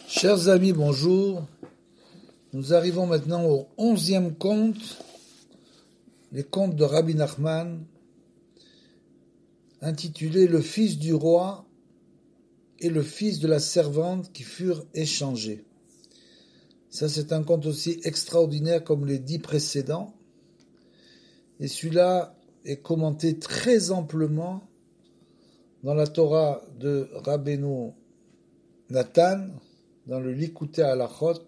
Chers amis, bonjour. Nous arrivons maintenant au 11e conte, les contes de Rabbi Nachman, intitulé Le fils du roi et le fils de la servante qui furent échangés. Ça, c'est un conte aussi extraordinaire comme les 10 précédents. Et celui-là est commenté très amplement dans la Torah de Rabbeinu Nathan, dans le Likutei Halachot,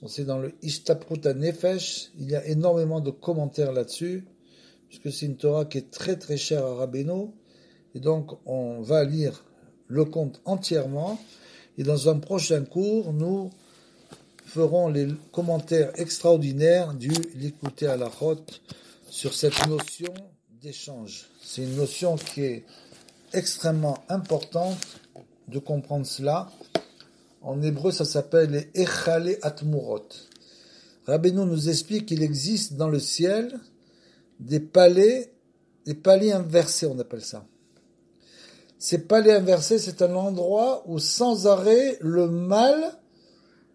c'est dans le Ishtaprut HaNefesh, il y a énormément de commentaires là-dessus, puisque c'est une Torah qui est très très chère à Rabbeinu, et donc on va lire le conte entièrement, et dans un prochain cours, nous ferons les commentaires extraordinaires du Likutei Halachot sur cette notion d'échange. C'est une notion qui est extrêmement importante de comprendre cela. En hébreu, ça s'appelle les Echalei Atmurot. Rabbeinu nous explique qu'il existe dans le ciel des paliers inversés, on appelle ça. Ces paliers inversés, c'est un endroit où sans arrêt le mal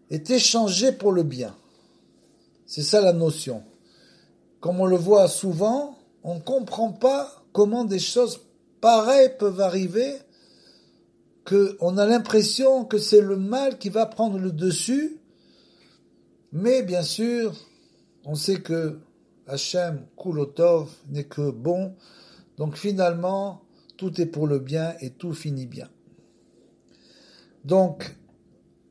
est échangé pour le bien. C'est ça la notion. Comme on le voit souvent, on ne comprend pas comment des choses pareilles peuvent arriver, qu'on a l'impression que c'est le mal qui va prendre le dessus, mais bien sûr, on sait que Hachem Kulotov n'est que bon, donc finalement, tout est pour le bien et tout finit bien. Donc,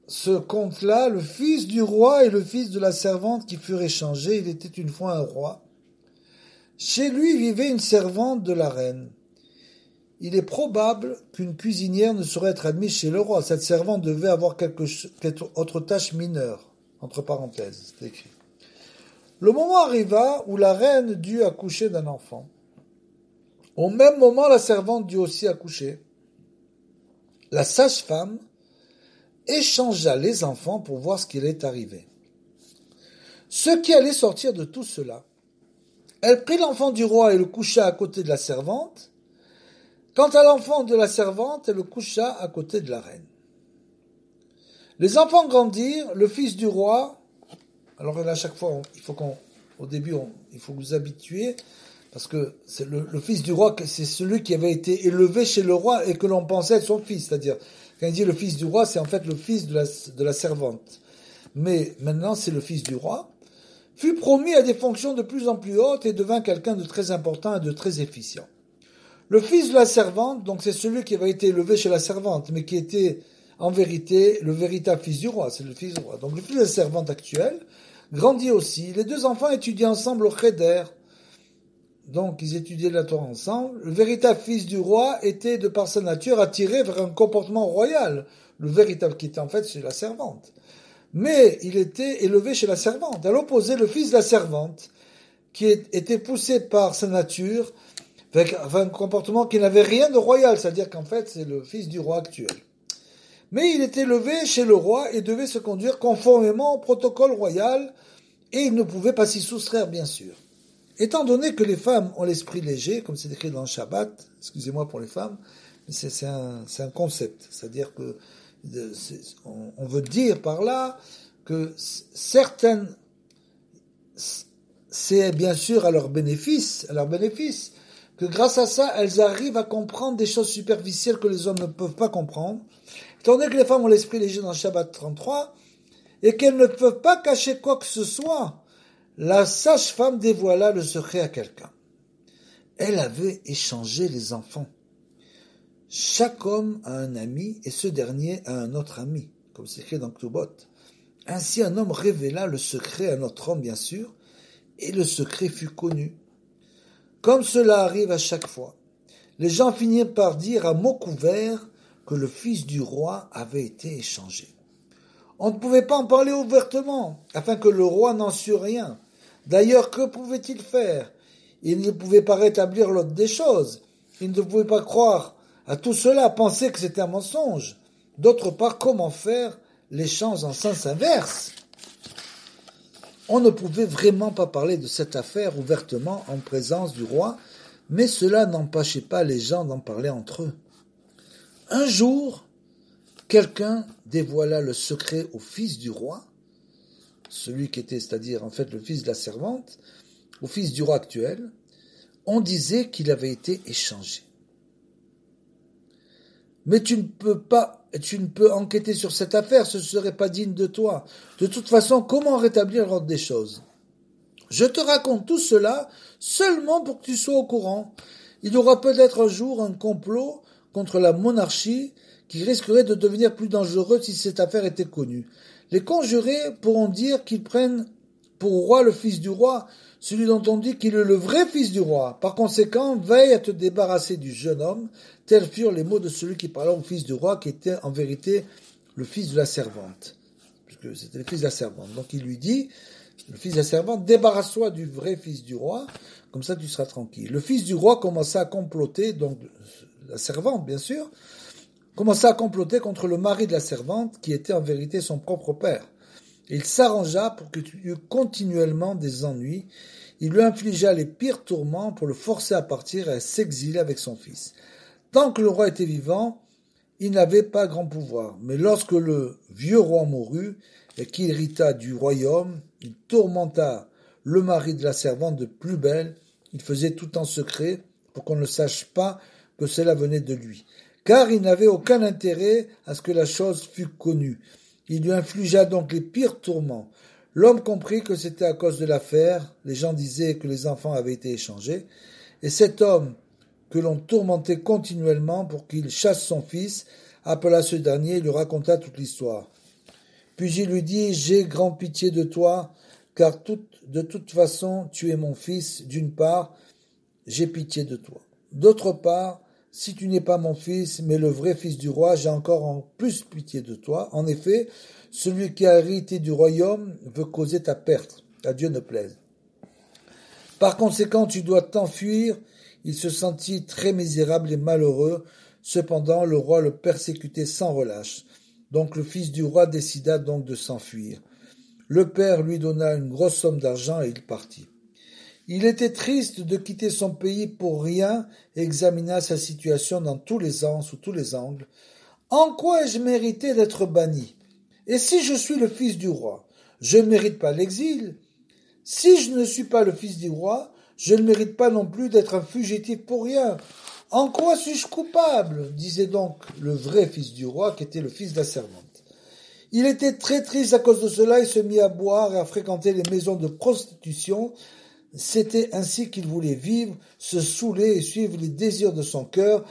ce conte-là, le fils du roi et le fils de la servante qui furent échangés, il était une fois un roi. Chez lui vivait une servante de la reine. Il est probable qu'une cuisinière ne saurait être admise chez le roi. Cette servante devait avoir quelque autre tâche mineure, entre parenthèses, c'est écrit. Le moment arriva où la reine dut accoucher d'un enfant. Au même moment, la servante dut aussi accoucher. La sage-femme échangea les enfants pour voir ce qui allait arriver. Ce qui allait sortir de tout cela. Elle prit l'enfant du roi et le coucha à côté de la servante. Quant à l'enfant de la servante, elle le coucha à côté de la reine. Les enfants grandirent, le fils du roi, alors là, à chaque fois, il faut vous habituer, parce que c'est le fils du roi, c'est celui qui avait été élevé chez le roi et que l'on pensait être son fils, c'est-à-dire, quand il dit le fils du roi, c'est en fait le fils de la servante. Mais maintenant, c'est le fils du roi, fut promu à des fonctions de plus en plus hautes et devint quelqu'un de très important et de très efficient. Le fils de la servante, donc c'est celui qui avait été élevé chez la servante, mais qui était en vérité le véritable fils du roi, c'est le fils du roi. Donc le fils de la servante actuelle grandit aussi. Les deux enfants étudiaient ensemble au Cheder, donc ils étudiaient la Torah ensemble. Le véritable fils du roi était de par sa nature attiré vers un comportement royal, le véritable qui était en fait chez la servante. Mais il était élevé chez la servante. À l'opposé, le fils de la servante, qui était poussé par sa nature, avec un comportement qui n'avait rien de royal, c'est-à-dire qu'en fait, c'est le fils du roi actuel. Mais il était élevé chez le roi et devait se conduire conformément au protocole royal, et il ne pouvait pas s'y soustraire, bien sûr. Étant donné que les femmes ont l'esprit léger, comme c'est écrit dans le Shabbat, excusez-moi pour les femmes, mais c'est un concept, c'est-à-dire que on veut dire par là que certaines, c'est bien sûr à leur bénéfice, que grâce à ça, elles arrivent à comprendre des choses superficielles que les hommes ne peuvent pas comprendre, étant donné que les femmes ont l'esprit léger dans le Shabbat 33, et qu'elles ne peuvent pas cacher quoi que ce soit, la sage-femme dévoila le secret à quelqu'un. Elle avait échangé les enfants. Chaque homme a un ami, et ce dernier a un autre ami, comme c'est écrit dans Ktubot. Ainsi un homme révéla le secret à notre homme, bien sûr, et le secret fut connu. Comme cela arrive à chaque fois, les gens finirent par dire à mots couverts que le fils du roi avait été échangé. On ne pouvait pas en parler ouvertement, afin que le roi n'en sût rien. D'ailleurs, que pouvait-il faire? Il ne pouvait pas rétablir l'ordre des choses. Il ne pouvait pas croire à tout cela, penser que c'était un mensonge. D'autre part, comment faire l'échange en sens inverse? On ne pouvait vraiment pas parler de cette affaire ouvertement en présence du roi, mais cela n'empêchait pas les gens d'en parler entre eux. Un jour, quelqu'un dévoila le secret au fils du roi, celui qui était, c'est-à-dire en fait le fils de la servante, au fils du roi actuel. On disait qu'il avait été échangé. Mais tu ne peux enquêter sur cette affaire, ce ne serait pas digne de toi. De toute façon, comment rétablir l'ordre des choses? Je te raconte tout cela seulement pour que tu sois au courant. Il y aura peut-être un jour un complot contre la monarchie qui risquerait de devenir plus dangereux si cette affaire était connue. Les conjurés pourront dire qu'ils prennent pour roi le fils du roi, celui dont on dit qu'il est le vrai fils du roi. Par conséquent, veille à te débarrasser du jeune homme. Tels furent les mots de celui qui parlait au fils du roi, qui était en vérité le fils de la servante. Puisque c'était le fils de la servante. Donc il lui dit, le fils de la servante, débarrasse-toi du vrai fils du roi, comme ça tu seras tranquille. Le fils du roi commença à comploter, donc la servante bien sûr, commença à comploter contre le mari de la servante, qui était en vérité son propre père. Il s'arrangea pour qu'il eût continuellement des ennuis. Il lui infligea les pires tourments pour le forcer à partir et à s'exiler avec son fils. Tant que le roi était vivant, il n'avait pas grand pouvoir. Mais lorsque le vieux roi mourut et qu'il hérita du royaume, il tourmenta le mari de la servante de plus belle. Il faisait tout en secret pour qu'on ne sache pas que cela venait de lui. Car il n'avait aucun intérêt à ce que la chose fût connue. Il lui infligea donc les pires tourments. L'homme comprit que c'était à cause de l'affaire. Les gens disaient que les enfants avaient été échangés. Et cet homme, que l'on tourmentait continuellement pour qu'il chasse son fils, appela ce dernier et lui raconta toute l'histoire. Puis il lui dit, j'ai grand pitié de toi, car de toute façon tu es mon fils, d'une part, j'ai pitié de toi. D'autre part, si tu n'es pas mon fils, mais le vrai fils du roi, j'ai encore en plus pitié de toi. En effet, celui qui a hérité du royaume veut causer ta perte, à Dieu ne plaise. Par conséquent, tu dois t'enfuir. Il se sentit très misérable et malheureux. Cependant, le roi le persécutait sans relâche. Donc le fils du roi décida donc de s'enfuir. Le père lui donna une grosse somme d'argent et il partit. Il était triste de quitter son pays pour rien et examina sa situation dans tous les sens, sous tous les angles. En quoi ai-je mérité d'être banni? Et si je suis le fils du roi, je ne mérite pas l'exil. Si je ne suis pas le fils du roi, je ne mérite pas non plus d'être un fugitif pour rien. En quoi suis-je coupable? Disait donc le vrai fils du roi, qui était le fils de la servante. Il était très triste à cause de cela et se mit à boire et à fréquenter les maisons de prostitution. C'était ainsi qu'il voulait vivre, se saouler et suivre les désirs de son cœur,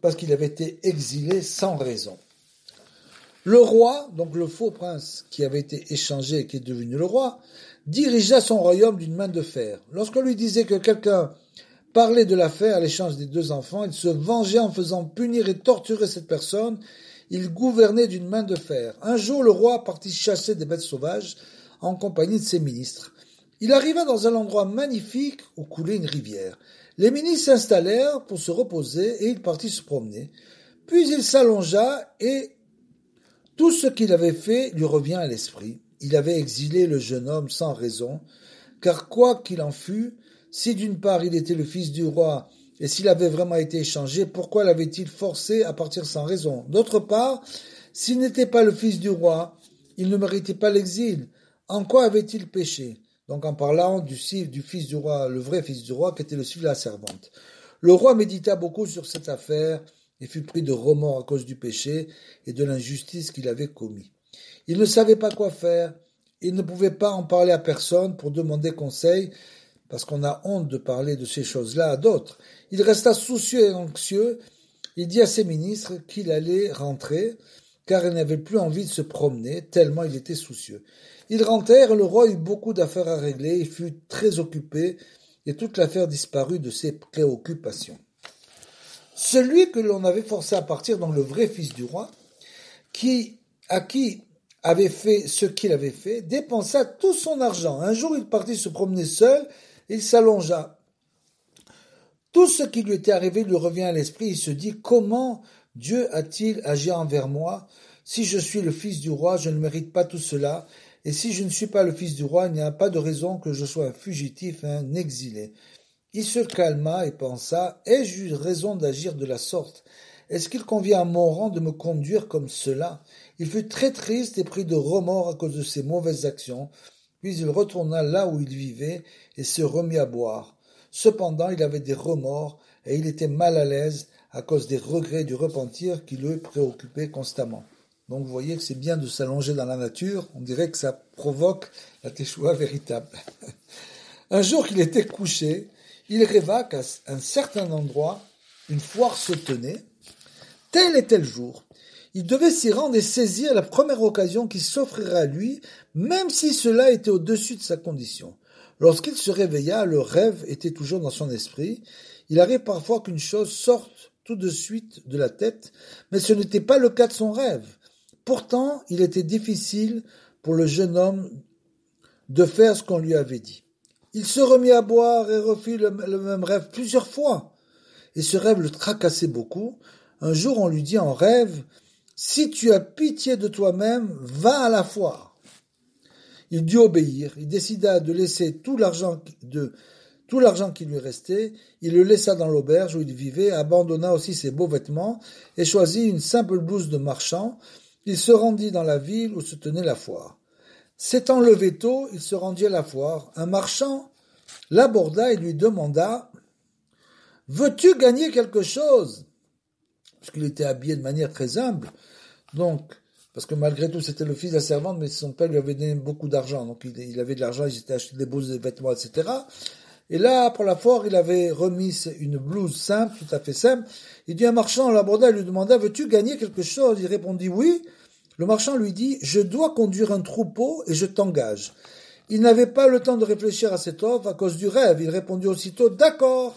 parce qu'il avait été exilé sans raison. Le roi, donc le faux prince qui avait été échangé et qui est devenu le roi, dirigea son royaume d'une main de fer. Lorsqu'on lui disait que quelqu'un parlait de l'affaire à l'échange des deux enfants, il se vengeait en faisant punir et torturer cette personne. Il gouvernait d'une main de fer. Un jour, le roi partit chasser des bêtes sauvages en compagnie de ses ministres. Il arriva dans un endroit magnifique où coulait une rivière. Les ministres s'installèrent pour se reposer et il partit se promener. Puis il s'allongea et tout ce qu'il avait fait lui revient à l'esprit. Il avait exilé le jeune homme sans raison, car quoi qu'il en fût, si d'une part il était le fils du roi et s'il avait vraiment été échangé, pourquoi l'avait-il forcé à partir sans raison? D'autre part, s'il n'était pas le fils du roi, il ne méritait pas l'exil. En quoi avait-il péché? Donc en parlant du fils du roi, le vrai fils du roi, qui était le fils de la servante. Le roi médita beaucoup sur cette affaire et fut pris de remords à cause du péché et de l'injustice qu'il avait commis. Il ne savait pas quoi faire, il ne pouvait pas en parler à personne pour demander conseil, parce qu'on a honte de parler de ces choses-là à d'autres. Il resta soucieux et anxieux, il dit à ses ministres qu'il allait rentrer, car il n'avait plus envie de se promener, tellement il était soucieux. Ils rentrèrent et le roi eut beaucoup d'affaires à régler, il fut très occupé, et toute l'affaire disparut de ses préoccupations. Celui que l'on avait forcé à partir, donc le vrai fils du roi, à qui avait fait ce qu'il avait fait, dépensa tout son argent. Un jour, il partit se promener seul, il s'allongea. Tout ce qui lui était arrivé lui revient à l'esprit, il se dit, comment Dieu a-t-il agi envers moi? Si je suis le fils du roi, je ne mérite pas tout cela, et si je ne suis pas le fils du roi, il n'y a pas de raison que je sois un fugitif, un exilé. Il se calma et pensa, ai-je eu raison d'agir de la sorte? Est-ce qu'il convient à mon rang de me conduire comme cela? Il fut très triste et pris de remords à cause de ses mauvaises actions. Puis il retourna là où il vivait et se remit à boire. Cependant, il avait des remords et il était mal à l'aise à cause des regrets et du repentir qui le préoccupaient constamment. Donc vous voyez que c'est bien de s'allonger dans la nature, on dirait que ça provoque la teshuva véritable. Un jour qu'il était couché, il rêva qu'à un certain endroit, une foire se tenait, tel et tel jour. Il devait s'y rendre et saisir la première occasion qui s'offrirait à lui, même si cela était au-dessus de sa condition. Lorsqu'il se réveilla, le rêve était toujours dans son esprit. Il arrive parfois qu'une chose sorte tout de suite de la tête, mais ce n'était pas le cas de son rêve. Pourtant, il était difficile pour le jeune homme de faire ce qu'on lui avait dit. Il se remit à boire et refit le même rêve plusieurs fois. Et ce rêve le tracassait beaucoup. Un jour, on lui dit en rêve, « Si tu as pitié de toi-même, va à la foire. » Il dut obéir. Il décida de laisser tout l'argent qui lui restait. Il le laissa dans l'auberge où il vivait, abandonna aussi ses beaux vêtements et choisit une simple blouse de marchand. Il se rendit dans la ville où se tenait la foire. S'étant levé tôt, il se rendit à la foire. Un marchand l'aborda et lui demanda « Veux-tu gagner quelque chose ?» Parce qu'il était habillé de manière très humble. Donc, parce que malgré tout, c'était le fils de la servante, mais son père lui avait donné beaucoup d'argent. Donc, il avait de l'argent, il s'était acheté des beaux vêtements, etc. Et là, pour la foire, il avait remis une blouse simple, tout à fait simple. Il dit, un marchand l'aborda et lui demanda, veux-tu gagner quelque chose? Il répondit oui. Le marchand lui dit, je dois conduire un troupeau et je t'engage. Il n'avait pas le temps de réfléchir à cette offre à cause du rêve. Il répondit aussitôt, d'accord.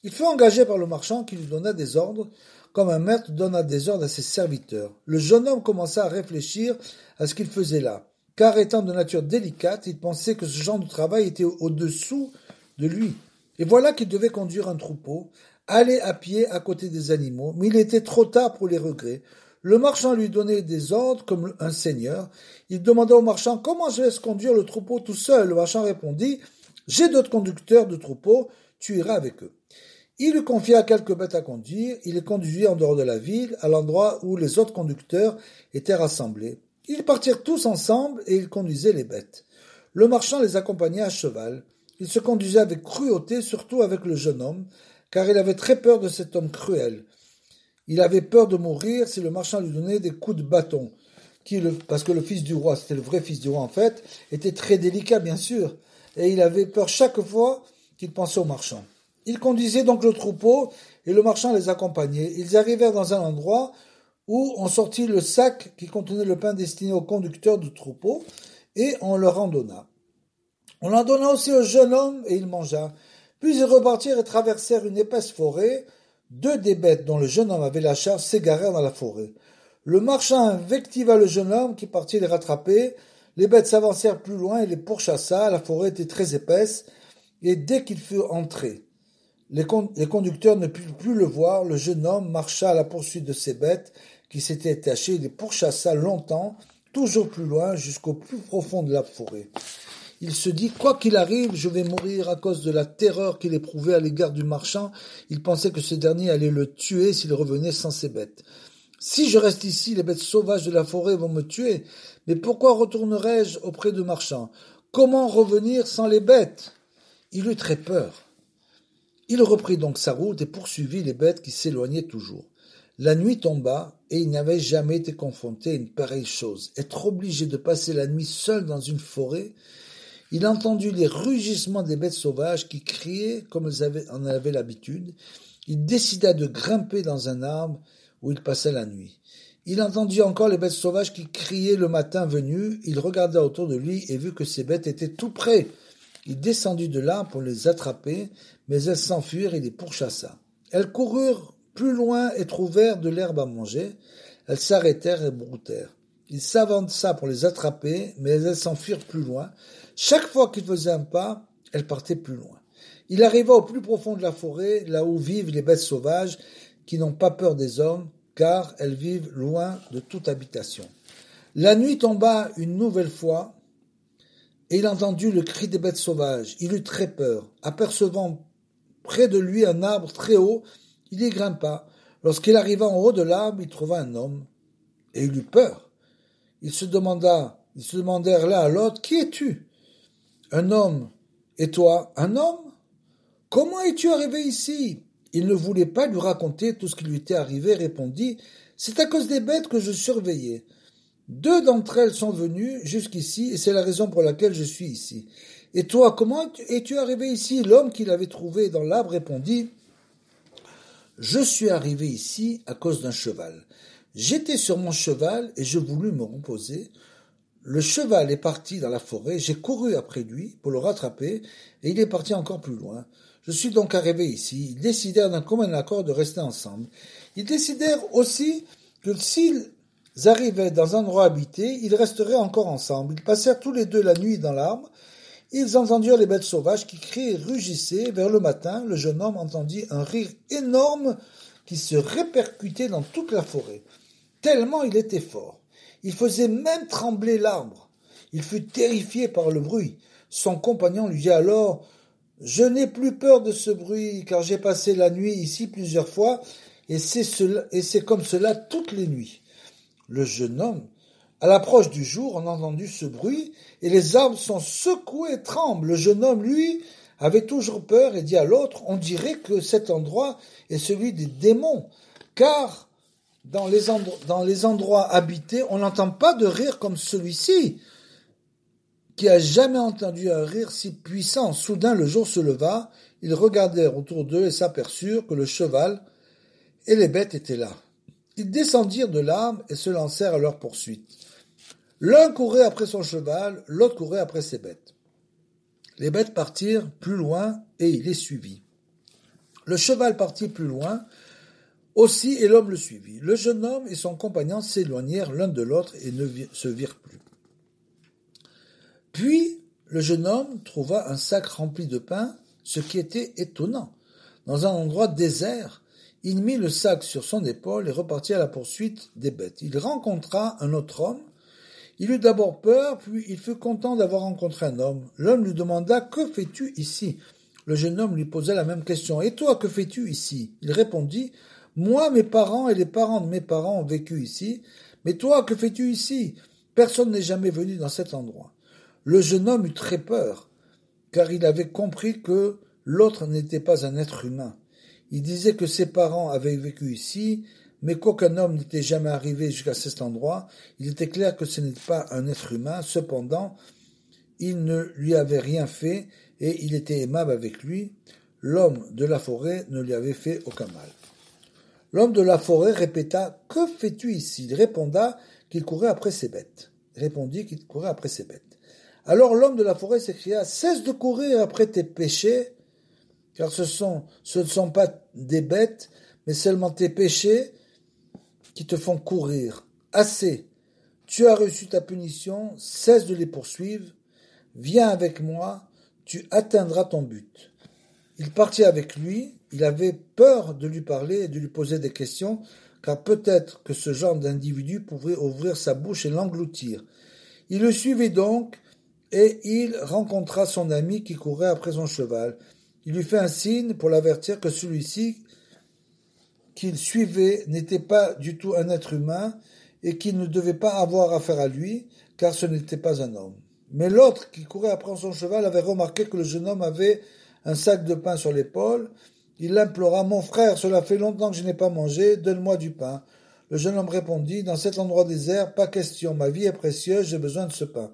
Il fut engagé par le marchand qui lui donna des ordres, comme un maître donna des ordres à ses serviteurs. Le jeune homme commença à réfléchir à ce qu'il faisait là, car étant de nature délicate, il pensait que ce genre de travail était au-dessous de lui. Et voilà qu'il devait conduire un troupeau, aller à pied à côté des animaux, mais il était trop tard pour les regrets. Le marchand lui donnait des ordres comme un seigneur. Il demanda au marchand, comment je laisse conduire le troupeau tout seul? Le marchand répondit, j'ai d'autres conducteurs de troupeau, tu iras avec eux. Il lui confia quelques bêtes à conduire, il les conduisit en dehors de la ville, à l'endroit où les autres conducteurs étaient rassemblés. Ils partirent tous ensemble et ils conduisaient les bêtes. Le marchand les accompagnait à cheval. Il se conduisait avec cruauté, surtout avec le jeune homme, car il avait très peur de cet homme cruel. Il avait peur de mourir si le marchand lui donnait des coups de bâton, parce que le fils du roi, c'était le vrai fils du roi en fait, était très délicat bien sûr, et il avait peur chaque fois qu'il pensait au marchand. Il conduisait donc le troupeau et le marchand les accompagnait. Ils arrivèrent dans un endroit où on sortit le sac qui contenait le pain destiné aux conducteurs du troupeau et on leur en donna. On en donna aussi au jeune homme et il mangea. Puis ils repartirent et traversèrent une épaisse forêt. Deux des bêtes dont le jeune homme avait la charge s'égarèrent dans la forêt. Le marchand invectiva le jeune homme qui partit les rattraper. Les bêtes s'avancèrent plus loin et les pourchassa. La forêt était très épaisse et dès qu'il fut entré, les conducteurs ne purent plus le voir. Le jeune homme marcha à la poursuite de ces bêtes qui s'étaient attachées. Il les pourchassa longtemps, toujours plus loin, jusqu'au plus profond de la forêt. Il se dit, quoi qu'il arrive, je vais mourir à cause de la terreur qu'il éprouvait à l'égard du marchand. Il pensait que ce dernier allait le tuer s'il revenait sans ses bêtes. Si je reste ici, les bêtes sauvages de la forêt vont me tuer. Mais pourquoi retournerai-je auprès du marchand? Comment revenir sans les bêtes? Il eut très peur. Il reprit donc sa route et poursuivit les bêtes qui s'éloignaient toujours. La nuit tomba et il n'avait jamais été confronté à une pareille chose. Être obligé de passer la nuit seul dans une forêt, il entendit les rugissements des bêtes sauvages qui criaient comme elles en avaient l'habitude. Il décida de grimper dans un arbre où il passait la nuit. Il entendit encore les bêtes sauvages qui criaient le matin venu. Il regarda autour de lui et vit que ces bêtes étaient tout près. Il descendit de l'arbre pour les attraper, mais elles s'enfuirent et les pourchassa. Elles coururent plus loin et trouvèrent de l'herbe à manger. Elles s'arrêtèrent et broutèrent. Il s'avança pour les attraper, mais elles s'enfuirent plus loin. Chaque fois qu'il faisait un pas, elles partaient plus loin. Il arriva au plus profond de la forêt, là où vivent les bêtes sauvages, qui n'ont pas peur des hommes, car elles vivent loin de toute habitation. La nuit tomba une nouvelle fois, et il entendit le cri des bêtes sauvages. Il eut très peur. Apercevant près de lui un arbre très haut, il y grimpa. Lorsqu'il arriva en haut de l'arbre, il trouva un homme, et il eut peur. Ils se demandèrent l'un à l'autre, qui es-tu? Un homme. Et toi, un homme? Comment es-tu arrivé ici? Il ne voulait pas lui raconter tout ce qui lui était arrivé, répondit, c'est à cause des bêtes que je surveillais. 2 d'entre elles sont venues jusqu'ici, et c'est la raison pour laquelle je suis ici. Et toi, comment es-tu arrivé ici? L'homme qui l'avait trouvé dans l'arbre répondit, je suis arrivé ici à cause d'un cheval. J'étais sur mon cheval et je voulus me reposer. Le cheval est parti dans la forêt, j'ai couru après lui pour le rattraper, et il est parti encore plus loin. Je suis donc arrivé ici. Ils décidèrent d'un commun accord de rester ensemble. Ils décidèrent aussi que s'ils arrivaient dans un endroit habité, ils resteraient encore ensemble. Ils passèrent tous les deux la nuit dans l'arbre. Ils entendirent les bêtes sauvages qui criaient et rugissaient. Vers le matin, le jeune homme entendit un rire énorme qui se répercutait dans toute la forêt, tellement il était fort. Il faisait même trembler l'arbre. Il fut terrifié par le bruit. Son compagnon lui dit alors, « Je n'ai plus peur de ce bruit, car j'ai passé la nuit ici plusieurs fois, et c'est comme cela toutes les nuits. » Le jeune homme, à l'approche du jour, on a entendu ce bruit, et les arbres sont secoués et tremblent. Le jeune homme, lui, avait toujours peur et dit à l'autre, « On dirait que cet endroit est celui des démons, car dans les endroits habités, on n'entend pas de rire comme celui-ci. » Qui a jamais entendu un rire si puissant. Soudain, le jour se leva, ils regardèrent autour d'eux et s'aperçurent que le cheval et les bêtes étaient là. Ils descendirent de l'arbre et se lancèrent à leur poursuite. L'un courait après son cheval, l'autre courait après ses bêtes. Les bêtes partirent plus loin et il les suivit. Le cheval partit plus loin aussi et l'homme le suivit. Le jeune homme et son compagnon s'éloignèrent l'un de l'autre et ne se virent plus. Puis, le jeune homme trouva un sac rempli de pain, ce qui était étonnant. Dans un endroit désert, il mit le sac sur son épaule et repartit à la poursuite des bêtes. Il rencontra un autre homme. Il eut d'abord peur, puis il fut content d'avoir rencontré un homme. L'homme lui demanda « Que fais-tu ici ?» Le jeune homme lui posa la même question « Et toi, que fais-tu ici ?» Il répondit « Moi, mes parents et les parents de mes parents ont vécu ici. Mais toi, que fais-tu ici ? Personne n'est jamais venu dans cet endroit. » Le jeune homme eut très peur, car il avait compris que l'autre n'était pas un être humain. Il disait que ses parents avaient vécu ici, mais qu'aucun homme n'était jamais arrivé jusqu'à cet endroit. Il était clair que ce n'était pas un être humain. Cependant, il ne lui avait rien fait et il était aimable avec lui. L'homme de la forêt ne lui avait fait aucun mal. L'homme de la forêt répéta « Que fais-tu ici ?» Il répondit qu'il courait après ses bêtes. Alors l'homme de la forêt s'écria « Cesse de courir après tes péchés, car ce ne sont pas des bêtes, mais seulement tes péchés qui te font courir. Assez, tu as reçu ta punition, cesse de les poursuivre, viens avec moi, tu atteindras ton but. » Il partit avec lui, il avait peur de lui parler et de lui poser des questions, car peut-être que ce genre d'individu pouvait ouvrir sa bouche et l'engloutir. Il le suivait donc, et il rencontra son ami qui courait après son cheval. Il lui fit un signe pour l'avertir que celui-ci qu'il suivait n'était pas du tout un être humain et qu'il ne devait pas avoir affaire à lui, car ce n'était pas un homme. Mais l'autre qui courait après son cheval avait remarqué que le jeune homme avait un sac de pain sur l'épaule. Il l'implora « Mon frère, cela fait longtemps que je n'ai pas mangé, donne-moi du pain. » Le jeune homme répondit « Dans cet endroit désert, pas question, ma vie est précieuse, j'ai besoin de ce pain. »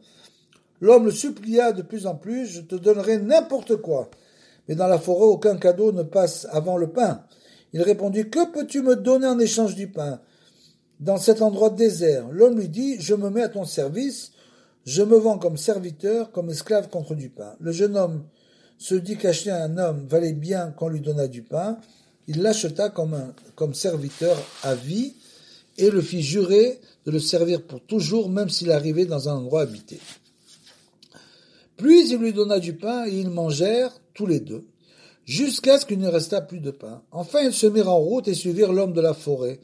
L'homme le supplia de plus en plus, « Je te donnerai n'importe quoi. » Mais dans la forêt, aucun cadeau ne passe avant le pain. Il répondit, « Que peux-tu me donner en échange du pain ?» Dans cet endroit désert, l'homme lui dit, « Je me mets à ton service, je me vends comme serviteur, comme esclave contre du pain. » Le jeune homme se dit qu'acheter un homme valait bien qu'on lui donnât du pain. Il l'acheta comme serviteur à vie et le fit jurer de le servir pour toujours, même s'il arrivait dans un endroit habité. Puis il lui donna du pain et ils mangèrent tous les deux, jusqu'à ce qu'il ne restât plus de pain. Enfin ils se mirent en route et suivirent l'homme de la forêt.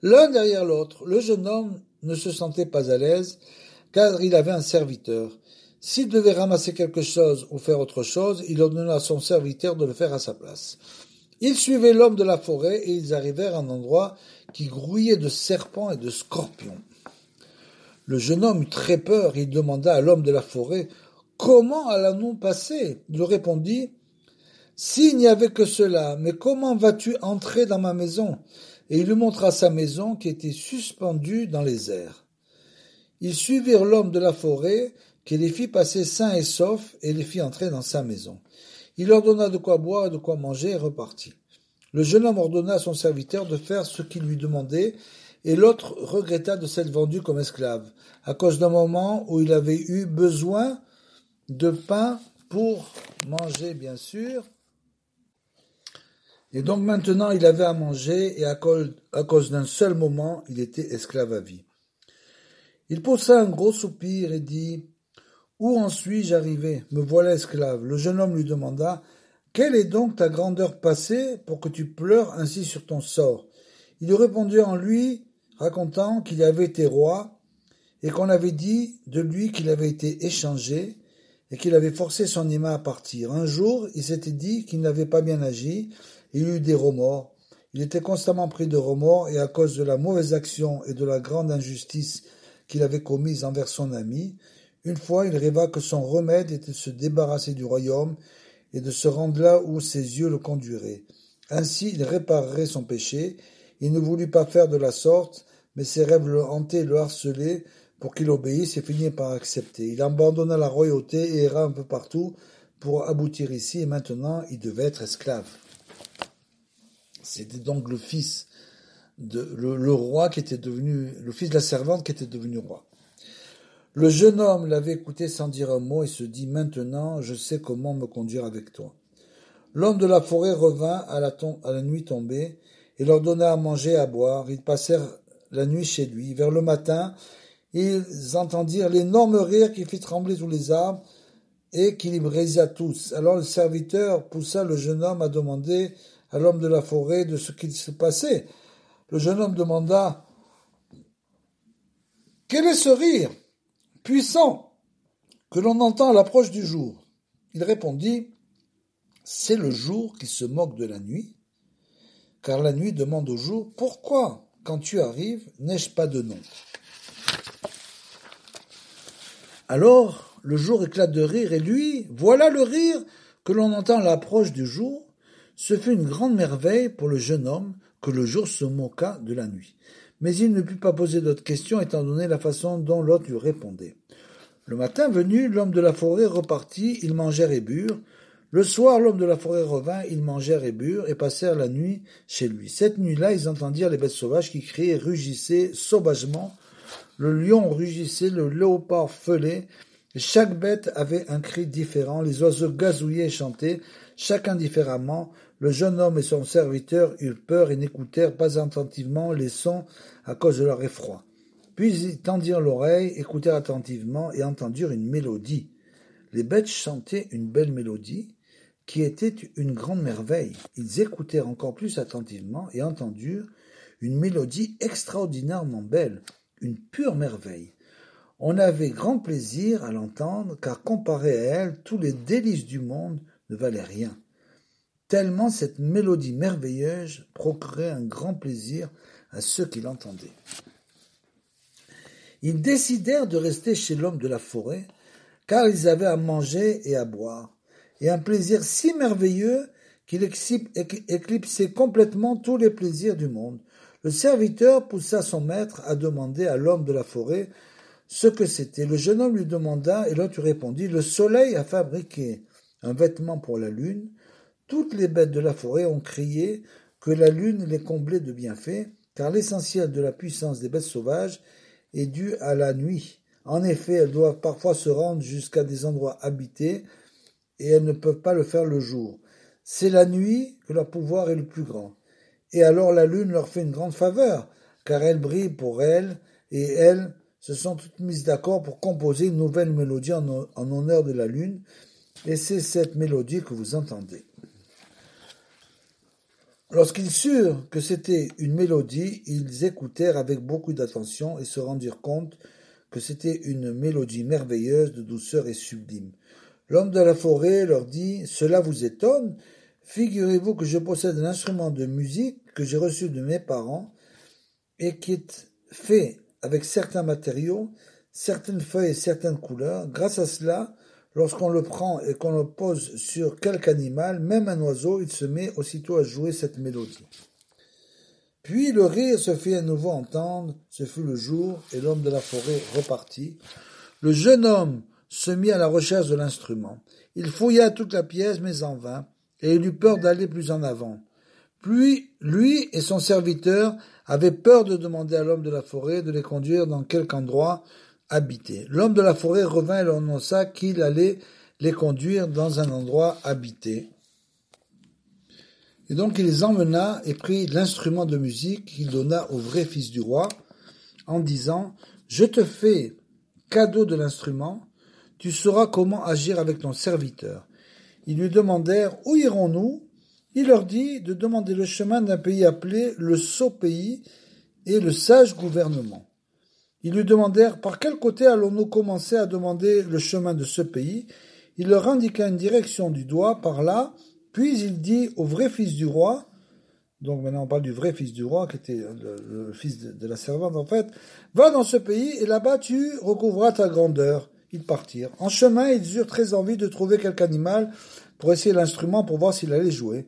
L'un derrière l'autre, le jeune homme ne se sentait pas à l'aise, car il avait un serviteur. S'il devait ramasser quelque chose ou faire autre chose, il ordonna à son serviteur de le faire à sa place. Ils suivaient l'homme de la forêt et ils arrivèrent à un endroit qui grouillait de serpents et de scorpions. Le jeune homme eut très peur et il demanda à l'homme de la forêt, « Comment allons-nous passer ?» Il répondit, « S'il n'y avait que cela, mais comment vas-tu entrer dans ma maison ?» Et il lui montra sa maison qui était suspendue dans les airs. Ils suivirent l'homme de la forêt, qui les fit passer sains et saufs, et les fit entrer dans sa maison. Il leur donna de quoi boire et de quoi manger et repartit. Le jeune homme ordonna à son serviteur de faire ce qu'il lui demandait, et l'autre regretta de s'être vendu comme esclave, à cause d'un moment où il avait eu besoin de pain pour manger, bien sûr. Et donc maintenant il avait à manger, et à cause d'un seul moment, il était esclave à vie. Il poussa un gros soupir et dit, « Où en suis-je arrivé? Me voilà esclave. » Le jeune homme lui demanda, « Quelle est donc ta grandeur passée pour que tu pleures ainsi sur ton sort ?» Il lui répondit en lui, racontant qu'il avait été roi, et qu'on avait dit de lui qu'il avait été échangé, et qu'il avait forcé son imam à partir. Un jour, il s'était dit qu'il n'avait pas bien agi, et il eut des remords. Il était constamment pris de remords, et à cause de la mauvaise action et de la grande injustice qu'il avait commise envers son ami, une fois il rêva que son remède était de se débarrasser du royaume et de se rendre là où ses yeux le conduiraient. Ainsi il réparerait son péché. Il ne voulut pas faire de la sorte, mais ses rêves le hantaient et le harcelaient pour qu'il obéisse et finit par accepter. Il abandonna la royauté et erra un peu partout pour aboutir ici, et maintenant il devait être esclave. C'était donc le fils le roi qui était devenu, le fils de la servante qui était devenu roi. Le jeune homme l'avait écouté sans dire un mot et se dit, « Maintenant, je sais comment me conduire avec toi. » L'homme de la forêt revint à la nuit tombée et leur donna à manger et à boire. Ils passèrent la nuit chez lui. Vers le matin, ils entendirent l'énorme rire qui fit trembler tous les arbres et qui les brisa tous. Alors le serviteur poussa le jeune homme à demander à l'homme de la forêt de ce qu'il se passait. Le jeune homme demanda, « Quel est ce rire puissant que l'on entend à l'approche du jour ?» Il répondit, « C'est le jour qui se moque de la nuit, car la nuit demande au jour, « Pourquoi, quand tu arrives, n'ai-je pas de nom ?» Alors le jour éclate de rire, et lui, voilà le rire que l'on entend à l'approche du jour. Ce fut une grande merveille pour le jeune homme que le jour se moqua de la nuit. Mais il ne put pas poser d'autres questions étant donné la façon dont l'autre lui répondait. Le matin venu, l'homme de la forêt repartit, ils mangèrent et burent. Le soir, l'homme de la forêt revint, ils mangèrent et burent, et passèrent la nuit chez lui. Cette nuit-là, ils entendirent les bêtes sauvages qui criaient et rugissaient sauvagement. Le lion rugissait, le léopard feulait, et chaque bête avait un cri différent, les oiseaux gazouillaient et chantaient, chacun différemment. Le jeune homme et son serviteur eurent peur et n'écoutèrent pas attentivement les sons à cause de leur effroi. Puis ils tendirent l'oreille, écoutèrent attentivement et entendirent une mélodie. Les bêtes chantaient une belle mélodie, qui était une grande merveille. Ils écoutèrent encore plus attentivement et entendirent une mélodie extraordinairement belle, une pure merveille. On avait grand plaisir à l'entendre, car comparé à elle, tous les délices du monde ne valaient rien. Tellement cette mélodie merveilleuse procurait un grand plaisir à ceux qui l'entendaient. Ils décidèrent de rester chez l'homme de la forêt, car ils avaient à manger et à boire, et un plaisir si merveilleux qu'il éclipsait complètement tous les plaisirs du monde. Le serviteur poussa son maître à demander à l'homme de la forêt ce que c'était. Le jeune homme lui demanda, et l'autre lui répondit, « Le soleil a fabriqué un vêtement pour la lune. Toutes les bêtes de la forêt ont crié que la lune les comblait de bienfaits, car l'essentiel de la puissance des bêtes sauvages est dû à la nuit. En effet, elles doivent parfois se rendre jusqu'à des endroits habités, et elles ne peuvent pas le faire le jour. C'est la nuit que leur pouvoir est le plus grand. Et alors la lune leur fait une grande faveur, car elle brille pour elles, et elles se sont toutes mises d'accord pour composer une nouvelle mélodie en honneur de la lune, et c'est cette mélodie que vous entendez. » Lorsqu'ils surent que c'était une mélodie, ils écoutèrent avec beaucoup d'attention et se rendirent compte que c'était une mélodie merveilleuse de douceur et sublime. L'homme de la forêt leur dit, « Cela vous étonne ? Figurez-vous que je possède un instrument de musique que j'ai reçu de mes parents et qui est fait avec certains matériaux, certaines feuilles et certaines couleurs. Grâce à cela, lorsqu'on le prend et qu'on le pose sur quelque animal, même un oiseau, il se met aussitôt à jouer cette mélodie. Puis le rire se fit à nouveau entendre, ce fut le jour, et l'homme de la forêt repartit. Le jeune homme se mit à la recherche de l'instrument. Il fouilla toute la pièce, mais en vain, et il eut peur d'aller plus en avant. Puis, lui et son serviteur avaient peur de demander à l'homme de la forêt de les conduire dans quelque endroit habité. L'homme de la forêt revint et leur annonça qu'il allait les conduire dans un endroit habité. Et donc il les emmena et prit l'instrument de musique qu'il donna au vrai fils du roi, en disant « Je te fais cadeau de l'instrument, tu sauras comment agir avec ton serviteur. » Ils lui demandèrent « Où irons-nous » Il leur dit de demander le chemin d'un pays appelé le Sot Pays et le Sage Gouvernement. Ils lui demandèrent par quel côté allons-nous commencer à demander le chemin de ce pays. Il leur indiqua une direction du doigt par là, puis il dit au vrai fils du roi, donc maintenant on parle du vrai fils du roi qui était le fils de la servante en fait, va dans ce pays et là-bas tu recouvreras ta grandeur. Ils partirent. En chemin, ils eurent très envie de trouver quelque animal pour essayer l'instrument pour voir s'il allait jouer.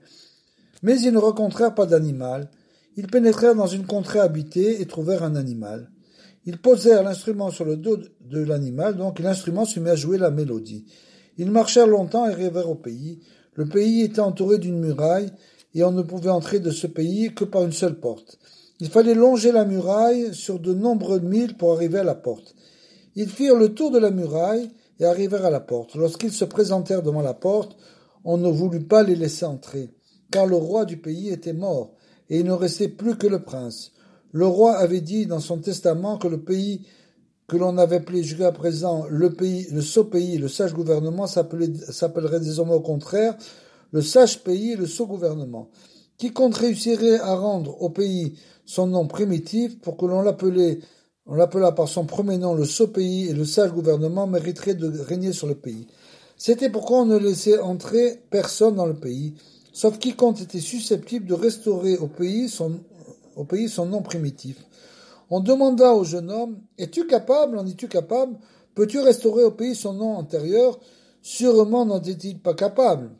Mais ils ne rencontrèrent pas d'animal. Ils pénétrèrent dans une contrée habitée et trouvèrent un animal. Ils posèrent l'instrument sur le dos de l'animal, donc l'instrument se mit à jouer la mélodie. Ils marchèrent longtemps et arrivèrent au pays. Le pays était entouré d'une muraille et on ne pouvait entrer de ce pays que par une seule porte. Il fallait longer la muraille sur de nombreux milles pour arriver à la porte. Ils firent le tour de la muraille et arrivèrent à la porte. Lorsqu'ils se présentèrent devant la porte, on ne voulut pas les laisser entrer, car le roi du pays était mort, et il ne restait plus que le prince. Le roi avait dit dans son testament que le pays que l'on avait appelé jusqu'à présent le sot pays, le sage gouvernement, s'appellerait désormais au contraire le sage pays et le sot gouvernement. Quiconque réussirait à rendre au pays son nom primitif pour que on l'appelât par son premier nom le sot pays et le sage gouvernement mériterait de régner sur le pays. C'était pourquoi on ne laissait entrer personne dans le pays, sauf quiconque était susceptible de restaurer au pays son nom primitif. On demanda au jeune homme, es-tu capable, en es-tu capable, peux-tu restaurer au pays son nom antérieur? Sûrement n'en était-il pas capable.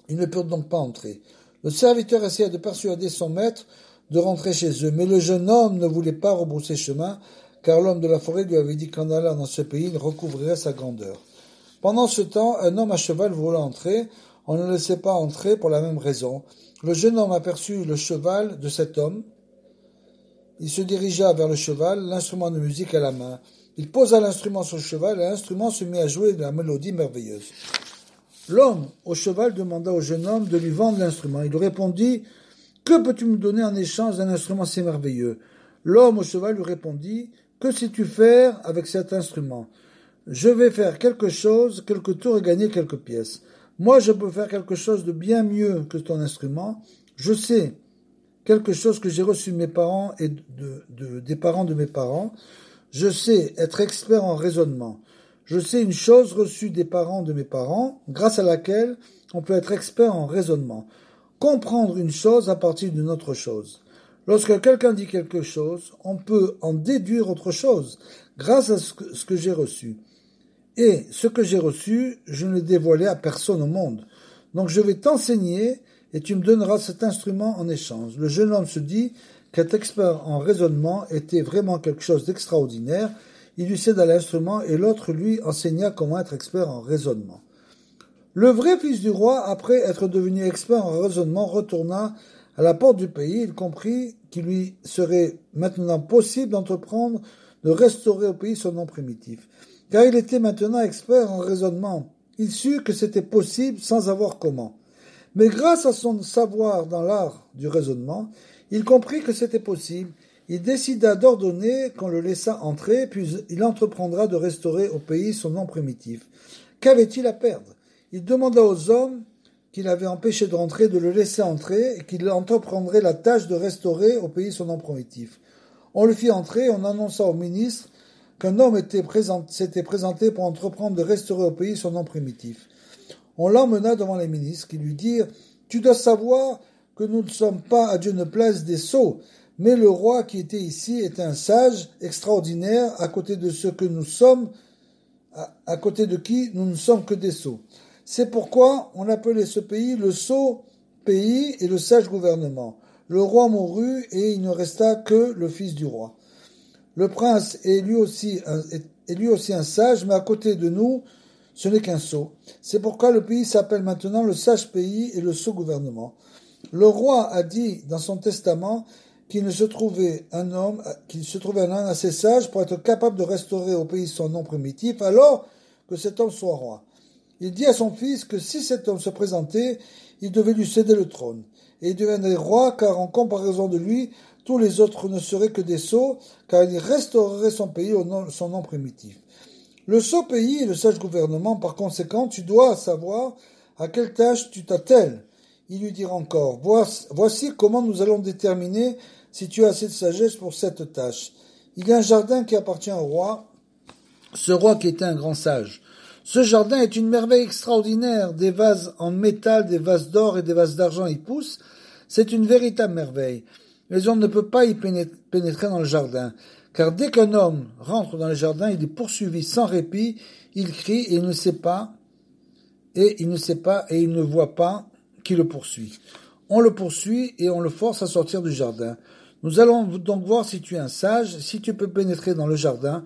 Ils ne purent donc pas entrer. Le serviteur essaya de persuader son maître de rentrer chez eux, mais le jeune homme ne voulait pas rebrousser chemin, car l'homme de la forêt lui avait dit qu'en allant dans ce pays, il recouvrirait sa grandeur. Pendant ce temps, un homme à cheval voulait entrer. On ne le laissait pas entrer pour la même raison. Le jeune homme aperçut le cheval de cet homme. Il se dirigea vers le cheval, l'instrument de musique à la main. Il posa l'instrument sur le cheval et l'instrument se mit à jouer de la mélodie merveilleuse. L'homme au cheval demanda au jeune homme de lui vendre l'instrument. Il lui répondit « Que peux-tu me donner en échange d'un instrument si merveilleux ?» L'homme au cheval lui répondit « Que sais-tu faire avec cet instrument ?»« Je vais faire quelque chose, quelques tours et gagner quelques pièces. Moi, je peux faire quelque chose de bien mieux que ton instrument. Je sais quelque chose que j'ai reçu de mes parents et des parents de mes parents. Je sais être expert en raisonnement. Je sais une chose reçue des parents de mes parents, grâce à laquelle on peut être expert en raisonnement. Comprendre une chose à partir d'une autre chose. Lorsque quelqu'un dit quelque chose, on peut en déduire autre chose, grâce à ce que j'ai reçu. Et ce que j'ai reçu, je ne l'ai dévoilé à personne au monde. Donc je vais t'enseigner et tu me donneras cet instrument en échange. Le jeune homme se dit qu'être expert en raisonnement était vraiment quelque chose d'extraordinaire. Il lui céda l'instrument et l'autre lui enseigna comment être expert en raisonnement. Le vrai fils du roi, après être devenu expert en raisonnement, retourna à la porte du pays. Il comprit qu'il lui serait maintenant possible d'entreprendre de restaurer au pays son nom primitif. Car il était maintenant expert en raisonnement. Il sut que c'était possible sans savoir comment. Mais grâce à son savoir dans l'art du raisonnement, il comprit que c'était possible. Il décida d'ordonner qu'on le laissât entrer, puis il entreprendra de restaurer au pays son nom primitif. Qu'avait-il à perdre? Il demanda aux hommes qu'il avait empêché de rentrer de le laisser entrer et qu'il entreprendrait la tâche de restaurer au pays son nom primitif. On le fit entrer et on annonça au ministre qu'un homme s'était présenté pour entreprendre de restaurer au pays son nom primitif. On l'emmena devant les ministres qui lui dirent Tu dois savoir que nous ne sommes pas, à Dieu ne plaise, des sots, mais le roi qui était ici est un sage extraordinaire à côté de ce que nous sommes, à côté de qui nous ne sommes que des sots. C'est pourquoi on appelait ce pays le sot pays et le sage gouvernement. Le roi mourut et il ne resta que le fils du roi. Le prince est lui aussi un sage, mais à côté de nous, ce n'est qu'un sot. C'est pourquoi le pays s'appelle maintenant le sage pays et le sot gouvernement. Le roi a dit dans son testament qu'il se trouvait un homme assez sage pour être capable de restaurer au pays son nom primitif, alors que cet homme soit roi. Il dit à son fils que si cet homme se présentait, il devait lui céder le trône. Et il deviendrait roi, car en comparaison de lui, tous les autres ne seraient que des sots, car il restaurerait son pays son nom primitif. Le sot pays et le sage gouvernement, par conséquent, tu dois savoir à quelle tâche tu t'attelles. Il lui dira encore, voici comment nous allons déterminer si tu as assez de sagesse pour cette tâche. Il y a un jardin qui appartient au roi, ce roi qui était un grand sage. Ce jardin est une merveille extraordinaire, des vases en métal, des vases d'or et des vases d'argent y poussent. C'est une véritable merveille. Mais on ne peut pas y pénétrer dans le jardin, car dès qu'un homme rentre dans le jardin, il est poursuivi sans répit, il crie et il ne sait pas, et il ne voit pas qui le poursuit. On le poursuit et on le force à sortir du jardin. Nous allons donc voir si tu es un sage, si tu peux pénétrer dans le jardin.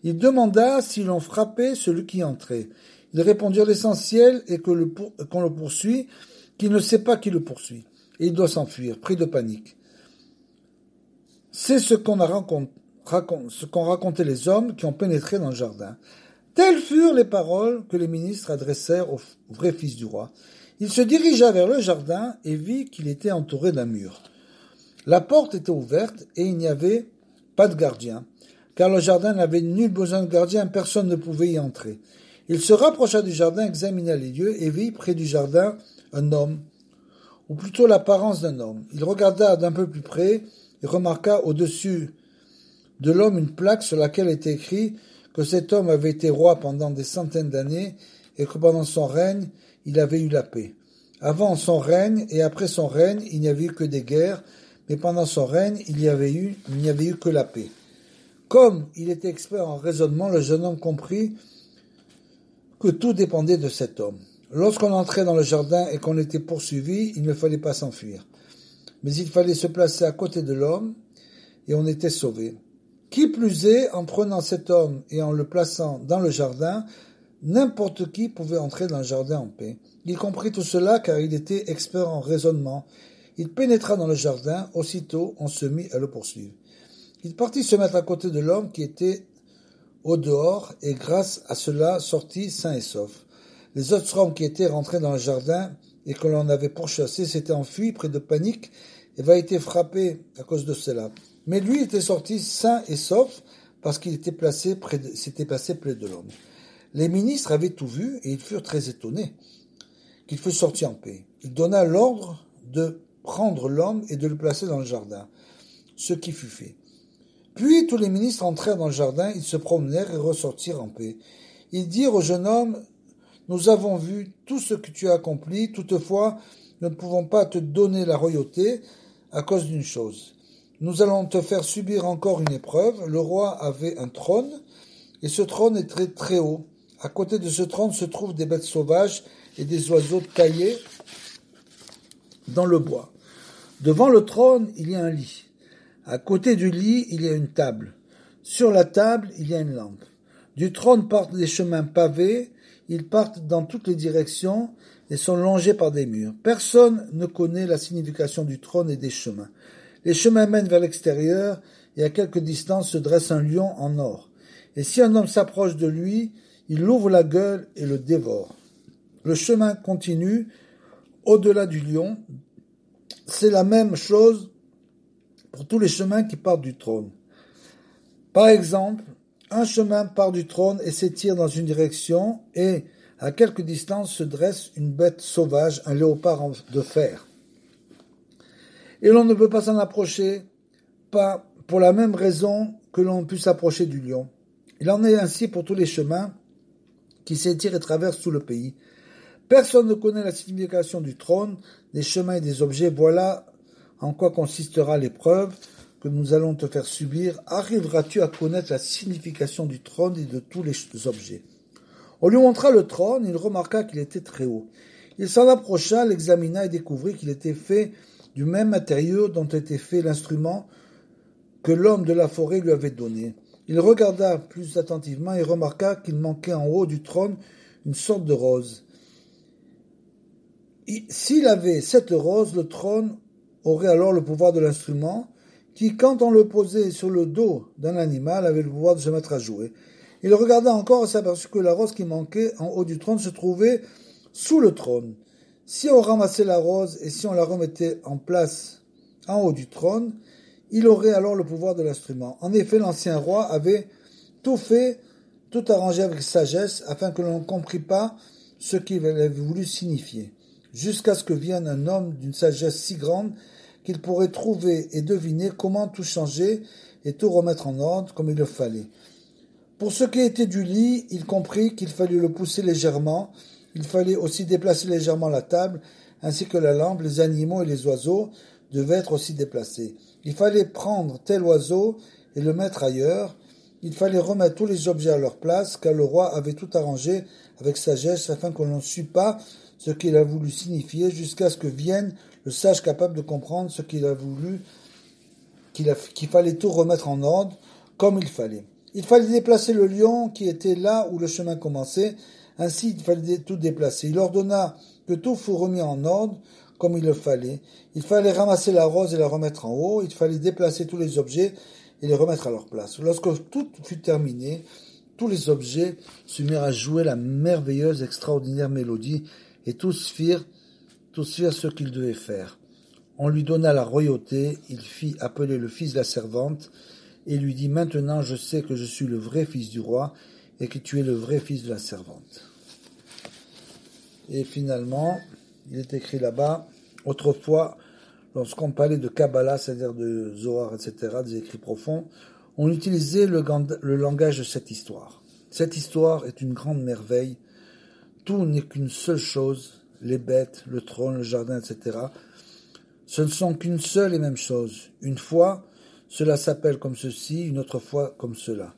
Il demanda s'ils ont frappé celui qui entrait. Ils répondirent l'essentiel et qu'on le poursuit, qu'il ne sait pas qui le poursuit. Et il doit s'enfuir, pris de panique. C'est ce qu'ont raconté les hommes qui ont pénétré dans le jardin. Telles furent les paroles que les ministres adressèrent au vrai fils du roi. Il se dirigea vers le jardin et vit qu'il était entouré d'un mur. La porte était ouverte et il n'y avait pas de gardien, car le jardin n'avait nul besoin de gardien, personne ne pouvait y entrer. Il se rapprocha du jardin, examina les lieux et vit près du jardin un homme, ou plutôt l'apparence d'un homme. Il regarda d'un peu plus près et remarqua au-dessus de l'homme une plaque sur laquelle était écrit que cet homme avait été roi pendant des centaines d'années et que pendant son règne, il avait eu la paix. Avant son règne et après son règne, il n'y avait eu que des guerres, mais pendant son règne, il n'y avait eu que la paix. Comme il était expert en raisonnement, le jeune homme comprit que tout dépendait de cet homme. Lorsqu'on entrait dans le jardin et qu'on était poursuivi, il ne fallait pas s'enfuir. Mais il fallait se placer à côté de l'homme et on était sauvé. Qui plus est, en prenant cet homme et en le plaçant dans le jardin, n'importe qui pouvait entrer dans le jardin en paix. Il comprit tout cela car il était expert en raisonnement. Il pénétra dans le jardin, aussitôt on se mit à le poursuivre. Il partit se mettre à côté de l'homme qui était au dehors et grâce à cela sortit sain et sauf. Les autres hommes qui étaient rentrés dans le jardin et que l'on avait pourchassés s'étaient enfuis près de panique et avaient été frappés à cause de cela. Mais lui était sorti sain et sauf parce qu'il s'était placé près de l'homme. Les ministres avaient tout vu et ils furent très étonnés qu'il fût sorti en paix. Il donna l'ordre de prendre l'homme et de le placer dans le jardin, ce qui fut fait. Puis tous les ministres entrèrent dans le jardin, ils se promenèrent et ressortirent en paix. Ils dirent au jeune homme, « Nous avons vu tout ce que tu as accompli, toutefois nous ne pouvons pas te donner la royauté à cause d'une chose. Nous allons te faire subir encore une épreuve. Le roi avait un trône, et ce trône est très très haut. À côté de ce trône se trouvent des bêtes sauvages et des oiseaux taillés dans le bois. Devant le trône, il y a un lit. À côté du lit, il y a une table. Sur la table, il y a une lampe. Du trône partent des chemins pavés. Ils partent dans toutes les directions et sont longés par des murs. Personne ne connaît la signification du trône et des chemins. Les chemins mènent vers l'extérieur et à quelque distance se dresse un lion en or. Et si un homme s'approche de lui, il ouvre la gueule et le dévore. Le chemin continue au-delà du lion. C'est la même chose pour tous les chemins qui partent du trône. Par exemple, un chemin part du trône et s'étire dans une direction et, à quelque distance, se dresse une bête sauvage, un léopard de fer. Et l'on ne peut pas s'en approcher, pas pour la même raison que l'on peut s'approcher du lion. Il en est ainsi pour tous les chemins qui s'étirent et traversent tout le pays. Personne ne connaît la signification du trône, des chemins et des objets. Voilà en quoi consistera l'épreuve que nous allons te faire subir. Arriveras-tu à connaître la signification du trône et de tous les objets? On lui montra le trône, il remarqua qu'il était très haut. Il s'en approcha, l'examina et découvrit qu'il était fait du même matériau dont était fait l'instrument que l'homme de la forêt lui avait donné. Il regarda plus attentivement et remarqua qu'il manquait en haut du trône une sorte de rose. S'il avait cette rose, le trône aurait alors le pouvoir de l'instrument, qui, quand on le posait sur le dos d'un animal, avait le pouvoir de se mettre à jouer. Il regarda encore et s'aperçut que la rose qui manquait en haut du trône se trouvait sous le trône. Si on ramassait la rose et si on la remettait en place en haut du trône, il aurait alors le pouvoir de l'instrument. En effet, l'ancien roi avait tout fait, tout arrangé avec sagesse, afin que l'on ne comprît pas ce qu'il avait voulu signifier, jusqu'à ce que vienne un homme d'une sagesse si grande qu'il pourrait trouver et deviner comment tout changer et tout remettre en ordre comme il le fallait. Pour ce qui était du lit, il comprit qu'il fallait le pousser légèrement, il fallait aussi déplacer légèrement la table, ainsi que la lampe, les animaux et les oiseaux devaient être aussi déplacés. Il fallait prendre tel oiseau et le mettre ailleurs, il fallait remettre tous les objets à leur place, car le roi avait tout arrangé avec sagesse afin qu'on ne sût pas ce qu'il a voulu signifier jusqu'à ce que vienne le sage capable de comprendre ce qu'il a voulu, qu'il fallait tout remettre en ordre comme il fallait. Il fallait déplacer le lion qui était là où le chemin commençait, ainsi il fallait tout déplacer. Il ordonna que tout fût remis en ordre comme il le fallait. Il fallait ramasser la rose et la remettre en haut, il fallait déplacer tous les objets et les remettre à leur place. Lorsque tout fut terminé, tous les objets se mirent à jouer la merveilleuse, extraordinaire mélodie, et tous firent ce qu'ils devaient faire. On lui donna la royauté, il fit appeler le fils de la servante, et lui dit, maintenant je sais que je suis le vrai fils du roi, et que tu es le vrai fils de la servante. Et finalement, il est écrit là-bas, autrefois, lorsqu'on parlait de Kabbalah, c'est-à-dire de Zohar, etc., des écrits profonds, on utilisait le langage de cette histoire. Cette histoire est une grande merveille. Tout n'est qu'une seule chose, les bêtes, le trône, le jardin, etc. Ce ne sont qu'une seule et même chose. Une fois, cela s'appelle comme ceci, une autre fois comme cela.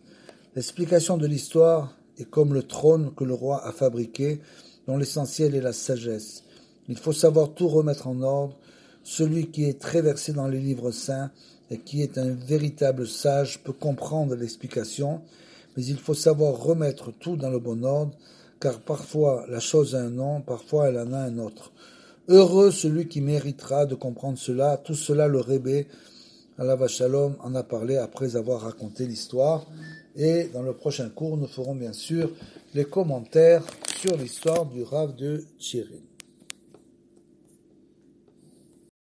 L'explication de l'histoire est comme le trône que le roi a fabriqué, dont l'essentiel est la sagesse. Il faut savoir tout remettre en ordre. Celui qui est très versé dans les livres saints et qui est un véritable sage peut comprendre l'explication, mais il faut savoir remettre tout dans le bon ordre, car parfois la chose a un nom, parfois elle en a un autre. Heureux celui qui méritera de comprendre cela. Tout cela, le Rébé, Alav Shalom, en a parlé après avoir raconté l'histoire. Et dans le prochain cours, nous ferons bien sûr les commentaires sur l'histoire du Rav de Tchirin.